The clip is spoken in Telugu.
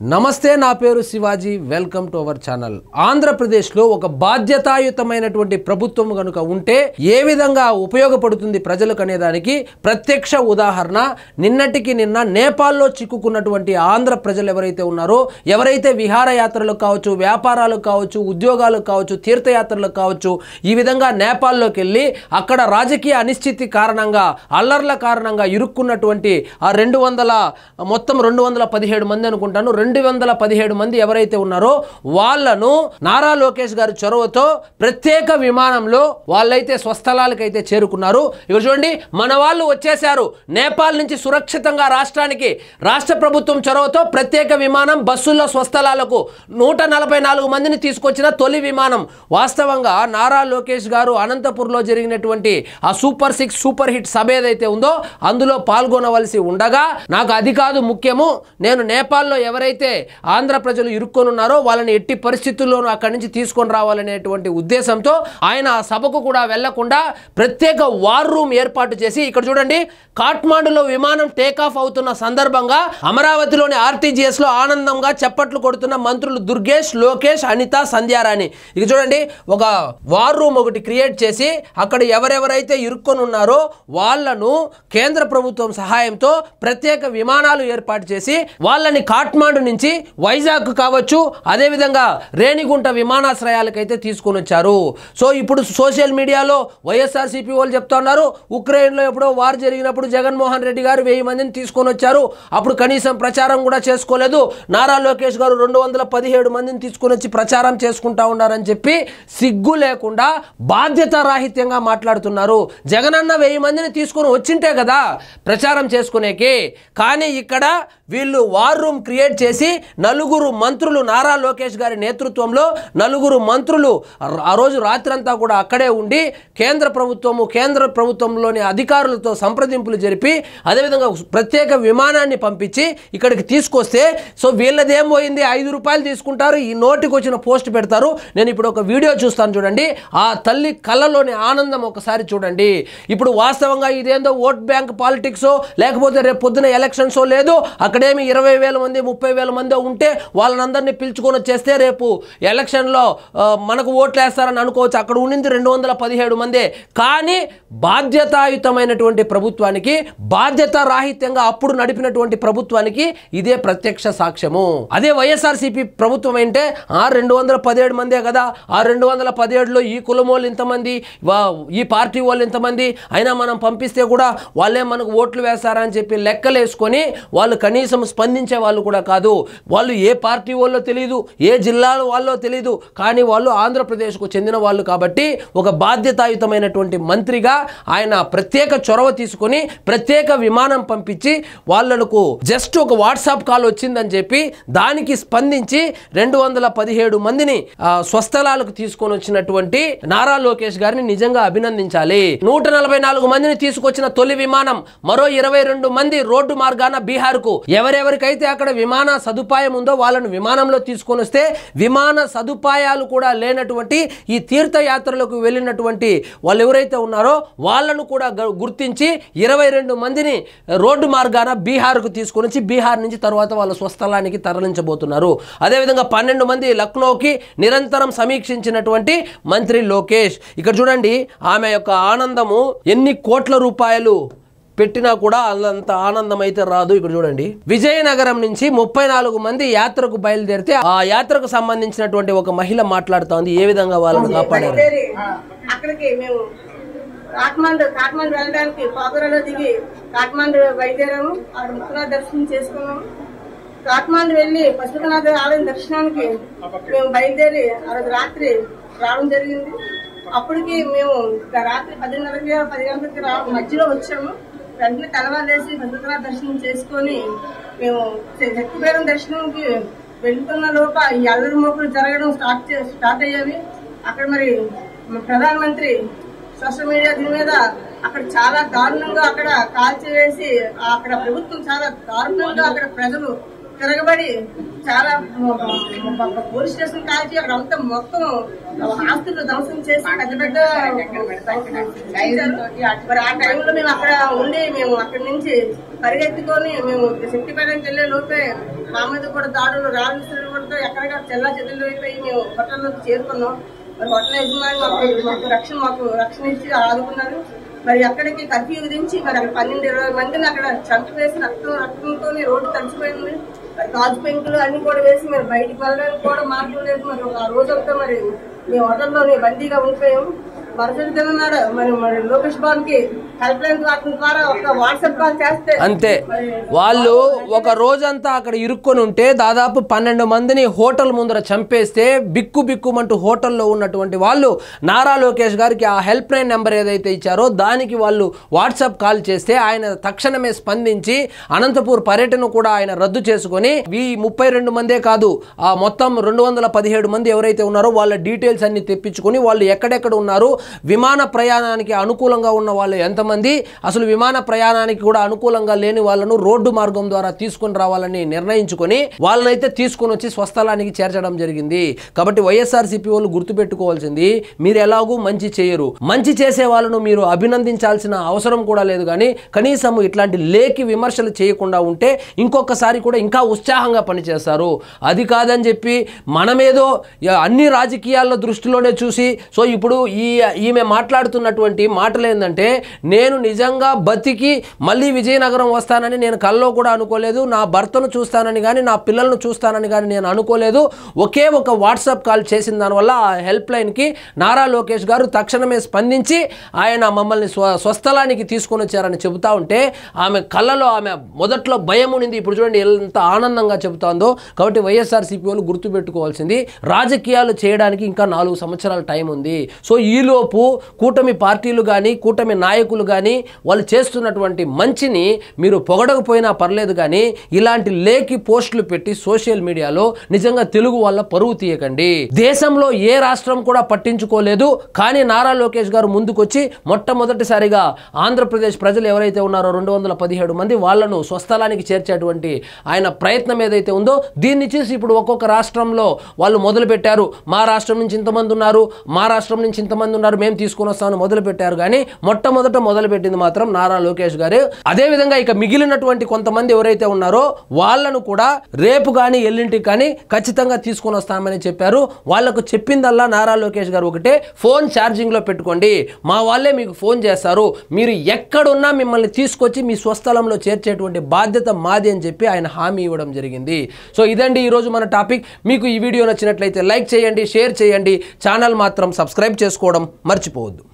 నమస్తే, నా పేరు Shivaji. Welcome to our channel. ఆంధ్రప్రదేశ్లో ఒక బాధ్యతాయుతమైనటువంటి ప్రభుత్వం కనుక ఉంటే ఏ విధంగా ఉపయోగపడుతుంది ప్రజలకు అనేదానికి ప్రత్యక్ష ఉదాహరణ నిన్నటికి నిన్న నేపాల్లో చిక్కుకున్నటువంటి ఆంధ్ర ప్రజలు ఎవరైతే ఉన్నారో, ఎవరైతే విహారయాత్రలకు కావచ్చు, వ్యాపారాలకు కావచ్చు, ఉద్యోగాలకు కావచ్చు, తీర్థయాత్రలకు కావచ్చు, ఈ విధంగా నేపాల్లోకి వెళ్ళి అక్కడ రాజకీయ అనిశ్చితి కారణంగా, అల్లర్ల కారణంగా ఇరుక్కున్నటువంటి ఆ 217 మంది అనుకుంటాను, 217 మంది ఎవరైతే ఉన్నారో వాళ్ళను నారా లోకేష్ గారి చొరవతో ప్రత్యేక విమానంలో వాళ్ళైతే స్వస్థలాలకైతే చేరుకున్నారు. ఇక్కడ చూడండి, మన వాళ్ళు వచ్చేశారు. నేపాల్ నుంచి సురక్షితంగా రాష్ట్రానికి రాష్ట్ర ప్రభుత్వం చొరవతో ప్రత్యేక విమానం బస్సుల్లో స్వస్థలాలకు 144 మందిని తీసుకొచ్చిన తొలి విమానం. వాస్తవంగా నారా లోకేష్ గారు అనంతపూర్లో జరిగినటువంటి ఆ సూపర్ 6 సూపర్ హిట్ సభ ఏదైతే ఉందో అందులో పాల్గొనవలసి ఉండగా, నాకు అది కాదు ముఖ్యము, నేను నేపాల్లో ఎవరైతే ఆంధ్ర ప్రజలు ఇరుక్కొని ఉన్నారో వాళ్ళని ఎట్టి పరిస్థితుల్లోనూ అక్కడి నుంచి తీసుకొని రావాలనేటువంటి ఉద్దేశంతో ఆయన ఆ సభకు కూడా వెళ్లకుండా ప్రత్యేక వార్ రూమ్ ఏర్పాటు చేసి, ఇక్కడ చూడండి, కాఠ్మాండులో విమానం టేకాఫ్ అవుతున్న సందర్భంగా అమరావతిలోని ఆర్టీజీఎస్ లో ఆనందంగా చప్పట్లు కొడుతున్న మంత్రులు దుర్గేష్, లోకేష్, అనిత, సంధ్యారాణి. ఇక చూడండి, ఒక వార్ రూమ్ ఒకటి క్రియేట్ చేసి అక్కడ ఎవరెవరైతే ఇరుక్కొని ఉన్నారో వాళ్లను కేంద్ర ప్రభుత్వం సహాయంతో ప్రత్యేక విమానాలు ఏర్పాటు చేసి వాళ్ళని కాఠ్మాండు నుంచి వైజాగ్ కావచ్చు, అదేవిధంగా రేణిగుంట విమానాశ్రయాలకైతే తీసుకొని వచ్చారు. సో ఇప్పుడు సోషల్ మీడియాలో వైఎస్ఆర్సీపీ వాళ్ళు చెప్తా ఉన్నారు, ఉక్రెయిన్లో ఎప్పుడో వార్ జరిగినప్పుడు జగన్మోహన్ రెడ్డి గారు 1000 మందిని తీసుకొని వచ్చారు, అప్పుడు కనీసం ప్రచారం కూడా చేసుకోలేదు. నారా లోకేష్ గారు 217 మందిని తీసుకొని వచ్చి ప్రచారం చేసుకుంటా ఉన్నారని చెప్పి సిగ్గు లేకుండా బాధ్యత రాహిత్యంగా మాట్లాడుతున్నారు. జగనన్న 1000 మందిని తీసుకొని వచ్చింటే కదా ప్రచారం చేసుకునేకి. కానీ ఇక్కడ వీళ్ళు వార్ రూమ్ క్రియేట్ చేసి నలుగురు మంత్రులు, నారా లోకేష్ గారి నేతృత్వంలో నలుగురు మంత్రులు ఆ రోజు రాత్రంతా కూడా అక్కడే ఉండి కేంద్ర ప్రభుత్వంలోని అధికారులతో సంప్రదింపులు జరిపి అదేవిధంగా ప్రత్యేక విమానాన్ని పంపించి ఇక్కడికి తీసుకొస్తే, సో వీళ్ళదేం పోయింది, 5 రూపాయలు తీసుకుంటారు, ఈ నోటికి వచ్చిన పోస్ట్ పెడతారు. నేను ఇప్పుడు ఒక వీడియో చూస్తాను, చూడండి. ఆ తల్లి కళ్ళలోని ఆనందం ఒకసారి చూడండి. ఇప్పుడు వాస్తవంగా ఇదేందో ఓట్ బ్యాంక్ పాలిటిక్సో లేకపోతే రేపు పొద్దున ఎలక్షన్సో లేదు. అక్కడేమి 20,000 మంది 30,000 మంది ఉంటే వాళ్ళనందరినీ పిలుచుకొని వచ్చేస్తే రేపు ఎలక్షన్లో మనకు ఓట్లు వేస్తారని అనుకోవచ్చు. అక్కడ ఉండింది 217 మందే. కానీ బాధ్యతాయుతమైనటువంటి ప్రభుత్వానికి, బాధ్యత రాహిత్యంగా అప్పుడు నడిపినటువంటి ప్రభుత్వానికి ఇదే ప్రత్యక్ష సాక్ష్యము. అదే వైఎస్ఆర్సీపీ ప్రభుత్వం అంటే 217 మందే కదా, ఆ 217లో ఈ కులం వాళ్ళు ఇంతమంది, ఈ పార్టీ వాళ్ళు ఇంతమంది, అయినా మనం పంపిస్తే కూడా వాళ్ళే మనకు ఓట్లు వేస్తారని చెప్పి లెక్కలేసుకొని వాళ్ళు కనీసం స్పందించే వాళ్ళు కూడా కాదు. వాళ్ళు ఏ పార్టీ వాళ్ళో తెలియదు, ఏ జిల్లా వాళ్ళో తెలియదు, కానీ వాళ్ళు ఆంధ్రప్రదేశ్కు చెందిన వాళ్ళు కాబట్టి ఒక బాధ్యతాయుతమైనటువంటి మంత్రిగా ఆయన ప్రత్యేక చొరవ తీసుకొని ప్రత్యేక విమానం పంపించి వాళ్ళకు జస్ట్ ఒక వాట్సాప్ కాల్ వచ్చిందని చెప్పి దానికి స్పందించి 217 మందిని స్వస్థలాలకు తీసుకొని వచ్చినటువంటి నారా లోకేష్ గారిని నిజంగా అభినందించాలి. 144 మందిని తీసుకొచ్చిన తొలి విమానం, మరో 22 మంది రోడ్డు మార్గాన బీహార్కు, ఎవరెవరికైతే అక్కడ విమాన సదుపాయం ఉందో వాళ్ళను విమానంలో తీసుకొని వస్తే, విమాన సదుపాయాలు కూడా లేనటువంటి ఈ తీర్థయాత్రలకు వెళ్ళినటువంటి వాళ్ళు ఎవరైతే ఉన్నారో వాళ్ళను కూడా గుర్తించి 22 మందిని రోడ్డు మార్గాన బీహార్కు తీసుకొని వచ్చి బీహార్ నుంచి తర్వాత వాళ్ళ స్వస్థలానికి తరలించబోతున్నారు. అదేవిధంగా 12 మంది లక్నోకి నిరంతరం సమీక్షించినటువంటి మంత్రి లోకేష్. ఇక్కడ చూడండి, ఆమె యొక్క ఆనందము ఎన్ని కోట్ల రూపాయలు పెట్టినా కూడా అంత ఆనందం అయితే రాదు. ఇక్కడ చూడండి, విజయనగరం నుంచి 34 మంది యాత్రకు బయలుదేరితే ఆ యాత్రకు సంబంధించినటువంటి ఒక మహిళ మాట్లాడుతోంది ఏ విధంగా వాళ్ళని కాపాడారు. అక్కడికి మేము కాఠ్మాండు వెళ్ళడానికి పాపురాలో దిగి కాఠ్మాండు బయలుదేరాము. అక్కడ ముఖ్యనాథ్ దర్శనం చేసుకున్నాము. కాఠ్మాండు వెళ్ళి పశుపతినాథ ఆలయం దర్శనానికి మేము బయలుదేరి ఆ రోజు రాత్రి రావడం జరిగింది. అప్పటికి మేము రాత్రి 10:30కి 10 గంటలకి మధ్యలో వచ్చాము. వెంటనే తెల్లవారులేసి పశుపతినాథ దర్శనం చేసుకొని మేము శక్తిపీఠం దర్శనంకి వెళ్తున్న లోప ఈ అల్లరి మోపులు జరగడం స్టార్ట్ అయ్యేవి. అక్కడ మరి ప్రధానమంత్రి సోషల్ మీడియా దీని మీద అక్కడ చాలా దారుణంగా అక్కడ కాల్చివేసి, అక్కడ ప్రభుత్వం చాలా దారుణంగా అక్కడ ప్రజలు తిరగబడి చాలా పోలీస్ స్టేషన్ కాల్చి అక్కడ అంతా మొత్తం ఆస్తులు ధ్వంసం చేసి పెద్ద పెద్ద మరి ఆ టైంలో మేము అక్కడ ఉండి మేము అక్కడి నుంచి పరిగెత్తుకొని మేము శక్తిపేటకి వెళ్లే లోపే మా మీద కూడా దాడులు రాళ్ళు కూడా ఎక్కడికక్కడ చెల్లా చెదులు అయిపోయి మేము హోటల్లోకి చేరుకున్నాం. మరి హోటల్ యజమాని మాకు రక్షణ ఇచ్చి ఆదుకున్నారు. మరి అక్కడికి కర్ఫ్యూ విధించి మరి అక్కడ 12-20 మందిని అక్కడ చంపివేసి రక్తంతో రోడ్డు తడిచిపోయింది. మరి గాజు పెంకులు అన్ని కూడా వేసి మరి బయటికి వెళ్ళడానికి కూడా మార్గం లేదు. మరి ఆ రోజంతా మరి మేము హోటల్లోనే బందీగా ఉండిపోయాము. మరుసటి దినం నాడు మరి లోకేష్ బాబుకి హెల్ప్ లైన్ ద్వారా ఒక వాట్సాప్ కాల్ చేస్తే అంతే, వాళ్ళు ఒక రోజంతా అక్కడ ఇరుక్కొని ఉంటే దాదాపు 12 మందిని హోటల్ ముందర చంపేస్తే బిక్కుమంటూ హోటల్లో ఉన్నటువంటి వాళ్ళు నారా లోకేష్ గారికి ఆ హెల్ప్ లైన్ నెంబర్ ఏదైతే ఇచ్చారో దానికి వాళ్ళు వాట్సాప్ కాల్ చేస్తే ఆయన తక్షణమే స్పందించి అనంతపూర్ పర్యటన కూడా ఆయన రద్దు చేసుకొని ఈ 32 మందే కాదు, ఆ మొత్తం 217 మంది ఎవరైతే ఉన్నారో వాళ్ళ డీటెయిల్స్ అన్ని తెప్పించుకొని వాళ్ళు ఎక్కడెక్కడ ఉన్నారు, విమాన ప్రయాణానికి అనుకూలంగా ఉన్న వాళ్ళు ఎంతమంది, అసలు విమాన ప్రయాణానికి కూడా అనుకూలంగా లేని వాళ్ళను రోడ్డు మార్గం ద్వారా తీసుకుని రావాలని నిర్ణయించుకొని వాళ్ళనైతే తీసుకొని వచ్చి స్వస్థలానికి చేర్చడం జరిగింది. కాబట్టి వైఎస్ఆర్సీపీ వాళ్ళు గుర్తుపెట్టుకోవాల్సింది, మీరు ఎలాగూ మంచి చేయరు, మంచి చేసే వాళ్ళను మీరు అభినందించాల్సిన అవసరం కూడా లేదు. కానీ కనీసం ఇట్లాంటి లేఖి విమర్శలు చేయకుండా ఉంటే ఇంకొకసారి కూడా ఇంకా ఉత్సాహంగా పనిచేస్తారు. అది కాదని చెప్పి మనమేదో అన్ని రాజకీయాల దృష్టిలోనే చూసి సో ఇప్పుడు ఈమె మాట్లాడుతున్నటువంటి మాటలు ఏంటంటే, నేను నిజంగా బతికి మళ్ళీ విజయనగరం వస్తానని నేను కల్లో కూడా అనుకోలేదు, నా భర్తను చూస్తానని కానీ నా పిల్లలను చూస్తానని కానీ నేను అనుకోలేదు. ఒకే ఒక వాట్సాప్ కాల్ చేసిన దానివల్ల ఆ హెల్ప్ లైన్కి నారా లోకేష్ గారు తక్షణమే స్పందించి ఆయన మమ్మల్ని స్వస్థలానికి తీసుకొని వచ్చారని చెబుతా ఉంటే ఆమె కళ్ళలో ఆమె మొదట్లో భయం ఉండింది, ఇప్పుడు చూడండి ఎంత ఆనందంగా చెబుతోందో. కాబట్టి వైఎస్ఆర్సీపీ వాళ్ళు గుర్తుపెట్టుకోవాల్సింది, రాజకీయాలు చేయడానికి ఇంకా 4 సంవత్సరాల టైం ఉంది. సో ఈలోపు కూటమి పార్టీలు కానీ కూటమి నాయకులు కానీ వాళ్ళు చేస్తున్నటువంటి మంచిని మీరు పొగడకపోయినా పర్లేదు, కానీ ఇలాంటి లేఖి పోస్టులు పెట్టి సోషల్ మీడియాలో నిజంగా తెలుగు వాళ్ళ పరువు తీయకండి. దేశంలో ఏ రాష్ట్రం కూడా పట్టించుకోలేదు, కానీ నారా లోకేష్ గారు ముందుకొచ్చి మొట్టమొదటిసారిగా ఆంధ్రప్రదేశ్ ప్రజలు ఎవరైతే ఉన్నారో 217 మంది వాళ్ళను స్వస్థలానికి చేర్చేటువంటి ఆయన ప్రయత్నం ఏదైతే ఉందో దీన్ని చూసి ఇప్పుడు ఒక్కొక్క రాష్ట్రంలో వాళ్ళు మొదలు పెట్టారు. మా రాష్ట్రం నుంచి ఇంతమంది ఉన్నారు, మా రాష్ట్రం నుంచి ఇంతమంది ఉన్నారు, మేము తీసుకొని వస్తామని మొదలు పెట్టారు. కానీ మొట్టమొదట మొదలుపెట్టింది మాత్రం నారా లోకేష్ గారు. అదేవిధంగా ఇక మిగిలినటువంటి కొంతమంది ఎవరైతే ఉన్నారో వాళ్ళను కూడా రేపు కానీ ఎల్లింటికి కానీ ఖచ్చితంగా తీసుకొని వస్తామని చెప్పారు. వాళ్లకు చెప్పిందల్లా నారా లోకేష్ గారు ఒకటే, ఫోన్ ఛార్జింగ్లో పెట్టుకోండి, మా వాళ్ళే మీకు ఫోన్ చేస్తారు, మీరు ఎక్కడున్నా మిమ్మల్ని తీసుకొచ్చి మీ స్వస్థలంలో చేర్చేటువంటి బాధ్యత మాది అని చెప్పి ఆయన హామీ ఇవ్వడం జరిగింది. సో ఇదండి ఈరోజు మన టాపిక్. మీకు ఈ వీడియో నచ్చినట్లయితే లైక్ చేయండి, షేర్ చేయండి, ఛానల్ మాత్రం సబ్స్క్రైబ్ చేసుకోవడం మర్చిపోవద్దు.